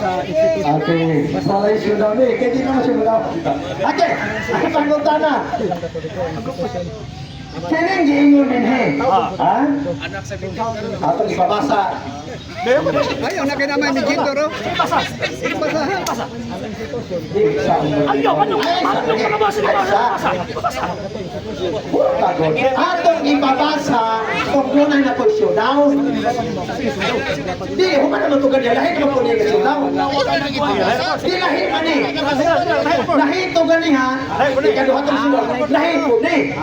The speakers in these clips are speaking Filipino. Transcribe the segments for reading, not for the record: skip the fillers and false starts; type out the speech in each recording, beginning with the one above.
sa institution. Okay, para issue daw ni, kaya di naman siya daw. Okay, ako panggunta na. Kaya yung giingon din ha? Anak sa bintang. Atong ibabasa. Ayaw na naman ni Gito, ro. Ipasa. Ayaw, ano ka nabasa? Atong ibabasa kung doon ay napo-showdown. Di, human naman ito ganyan. Lahit naman po niya ka-showdown. Di, lahit man eh. Lahit ito ganyan ha. Di, kaluhat ang showdown. Lahit po ni.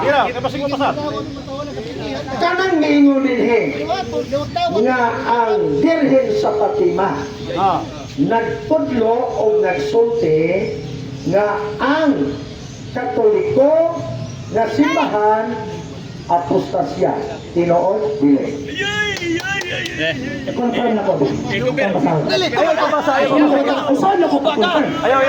Kanang mingunin nga ang Birhen sa Fatima nagpudlo o nagsulti nga ang Katoliko nga simbahan apostasya tinuod dili. Confirm na ko. Dali, ayaw ka basa. Usahan na ko pa-confirm. Ayaw.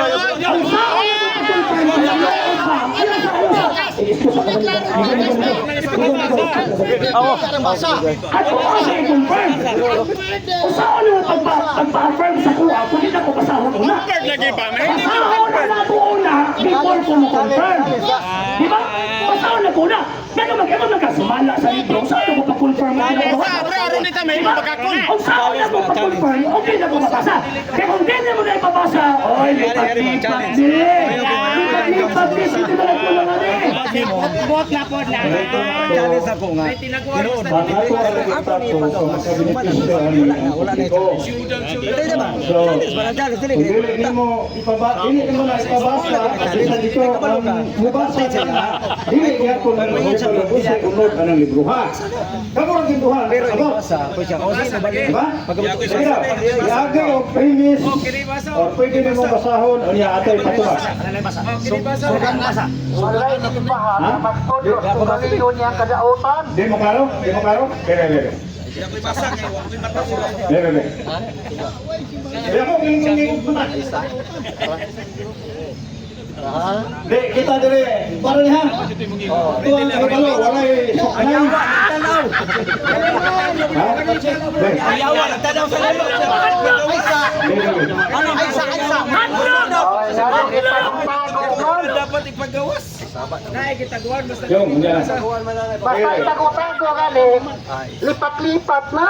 Ako kasi i-confirm. Usahan mo pagpa-affirm sa kuha, kung hindi ako basahan una. Basahan na ako una before ko mo confirm. Di ba? Basahan na ko una. Pero magkasumala sa libro, saan ako pa-confirm mo? Kung saan ako pa-confirm, okay na ko mabasa. Kaya kung hindi mo na ipabasa, oy, lipat-lipat din. Lipat-lipat din, hindi na ko lang Bot na po na. Challenge ako nga. Wala na ito. Dili ba? Challenge ba? Challenge dili. Hindi mo na ipabasa, kasi sa dito, mubasa sila. Hindi nga kung sa labos ay unod anong libro ha. Kamu ang gintuhan. Pero ibasa ko siya. O sige, Diba? Iaga o premis o pwede na mo basahon o niya atay patuwa. Walay nagpahan na magpulo kung kanino niyang kadautan. Di mo klaro? Di mo klaro? Bebe. Bebe. Di ako ngingong pumat. Di, kita dire. Para niya. Ito ang kabalo. Walay. Ayaw. ayawan, tanaw sa lalo. Dapat ipagawas. Yung, yan. Basta itago-tago gali, lipat-lipat na.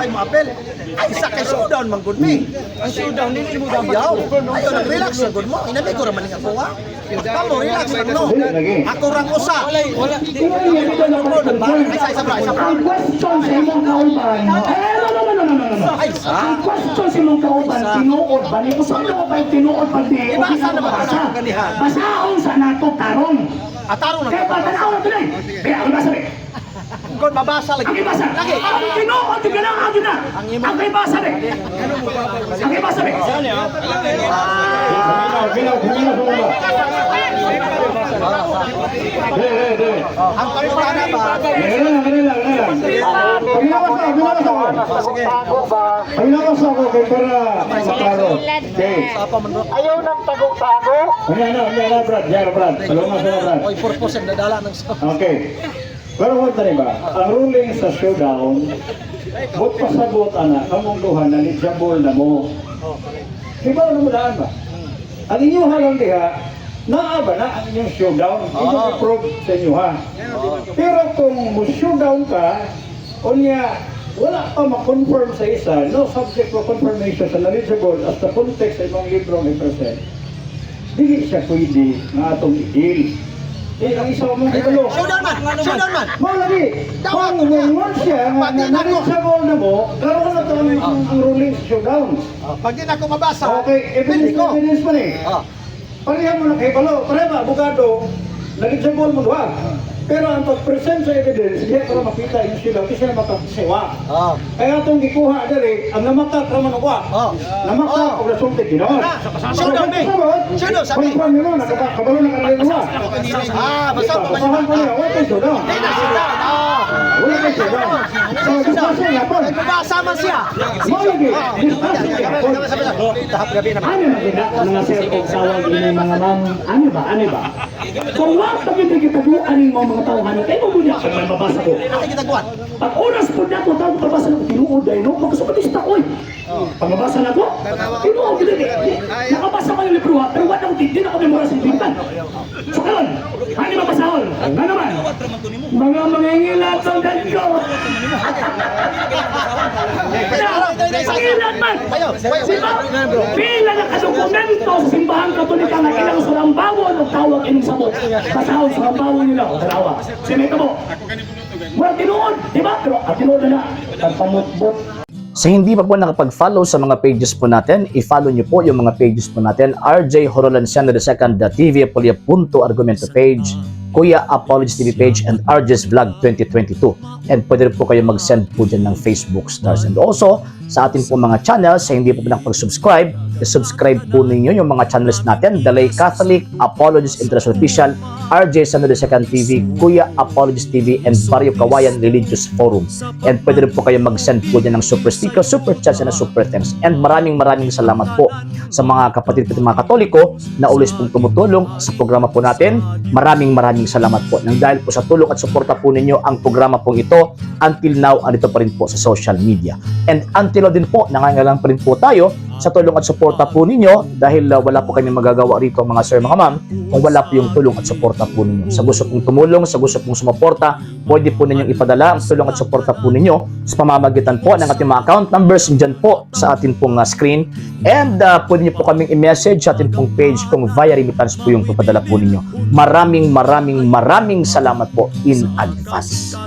Ay, mapel. Ay, isa kay showdown, manggod me. Ang showdown, hindi mo dapat. Ayaw, nag-relax na good mo. Inamay ko raman nga kuha. Kamu, relax lang, no? Ako rang usa. Wala. Isa bra. Ang question sa imong kauban. Ang question sa imong kauban, tinuod ba? Ni usahan ko ba yung tinuod ba? Ibasa na ba? Basaon sa nato tarong. Tarong na. Kaya ba, tanaw na tuloy. Kaya ang basa rin. Kung mabasa lagi. Ang ibasa. Ang tinuod, yung ganang agyo na. Ang ibasa rin. Ang ibasa rin. Ang pagkakana ba? Tago ba? Paglakas ako kay para maklaro. Okay. Ayaw ng tago-tago. Ano, Brad. Salungan sa Brad. Oy, purpose ang nadala ng Okay. Pero huwag na ba? Ang ruling sa showdown, huwag pasabot, anak, kamong duhan na nijabol na mo. Diba ano mo daan ba? Ang inyong halang diha, naaba na ang inyong showdown. Ito i-prove sa inyo ha. Pero kung mo-showdown ka, o niya, wala pa ma-confirm sa isa, no subject for confirmation sa knowledgeable as the context sa ibang libro may present, hindi siya pwede na atong i-deal. Ang isa mong ibalo. Showdown man. Mo lagi. Kung ngayon siya, knowledgeable na mo, karoon na ito ang ruling sa showdown. Pag di na ako mabasa, Okay, evidence pa rin. Palihan mo na kay Balo, pare ba, abogado, knowledgeable mo duha. Pero ang pag-present sa evidence, hindi para makita yung sila, kasi sila makasiwa. Kaya itong gikuha dali, ang namatak naman ako. Namatak o nasulti, ginoon. Showdown eh. Showdown, sabi. Confirm nyo na, kabalo na kanila duha. basta Basahan ko niya, okay, showdown. Hindi na showdown. Wala kayo showdown. So, discussion nga po. Nagbabasa man siya. Mo lagi, discussion nga po. Ano na kita, mga sir o sawag ini mga ma'am, ano ba? Kung wag pagkita kita bukan mo mga tawhan, kayo mo muna ako na mabasa ko. Ano kita kuwan? Pag oras po na ito, tawag mabasa na ko, tinuod ay no, magkasubalista ko eh. Pag mabasa na ko, tinuod din eh. Nakabasa ko yung libro ha, pero wala akong hindi na ako memora sa libintan. So karon, ano mabasahon? Ano naman? Mga mangingilat ang dito. Pangilan man! Diba? Pila na kadokumento sa simbahan katolika na ilang surambawon o tawag ining sabot. Basahon surambawon nila o dalawa. Simita mo. Wala tinuod, diba? Pero tinuod na na. Pagpamutbot. Sa hindi pa po nakapag-follow sa mga pages po natin, i-follow nyo po yung mga pages po natin, RJ Horolanciano II TV, Apolia Punto Argumento page, Kuya Apologies TV page, and RJ's Vlog 2022. And pwede rin po kayo mag-send po dyan ng Facebook stars. And also, sa ating po mga channels, sa hindi po nakapag-subscribe, i-subscribe po ninyo yung mga channels natin, Dalay Catholic, Apologies International Official, RJ Santo II TV, Kuya Apologies TV, and Barrio Kawayan Religious Forum. And pwede rin po kayo mag-send po dyan ng super sticker, super chats, and super thanks. And maraming salamat po sa mga kapatid at mga Katoliko na ulis pong tumutulong sa programa po natin. Maraming salamat po. Nang dahil po sa tulong at suporta po ninyo, ang programa po ito, until now, andito pa rin po sa social media. And until now din po, nangangailangan pa rin po tayo sa tulong at suporta po ninyo dahil wala po kami magagawa rito mga sir, mga ma'am, kung wala po yung tulong at suporta po ninyo. Sa gusto pong tumulong, sa gusto pong sumuporta, pwede po ninyong ipadala ang tulong at suporta po ninyo sa pamamagitan po ng ating mga account numbers dyan po sa ating pong screen. And pwede nyo po kaming i-message sa ating pong page kung via remittance po yung papadala po ninyo. Maraming salamat po in advance.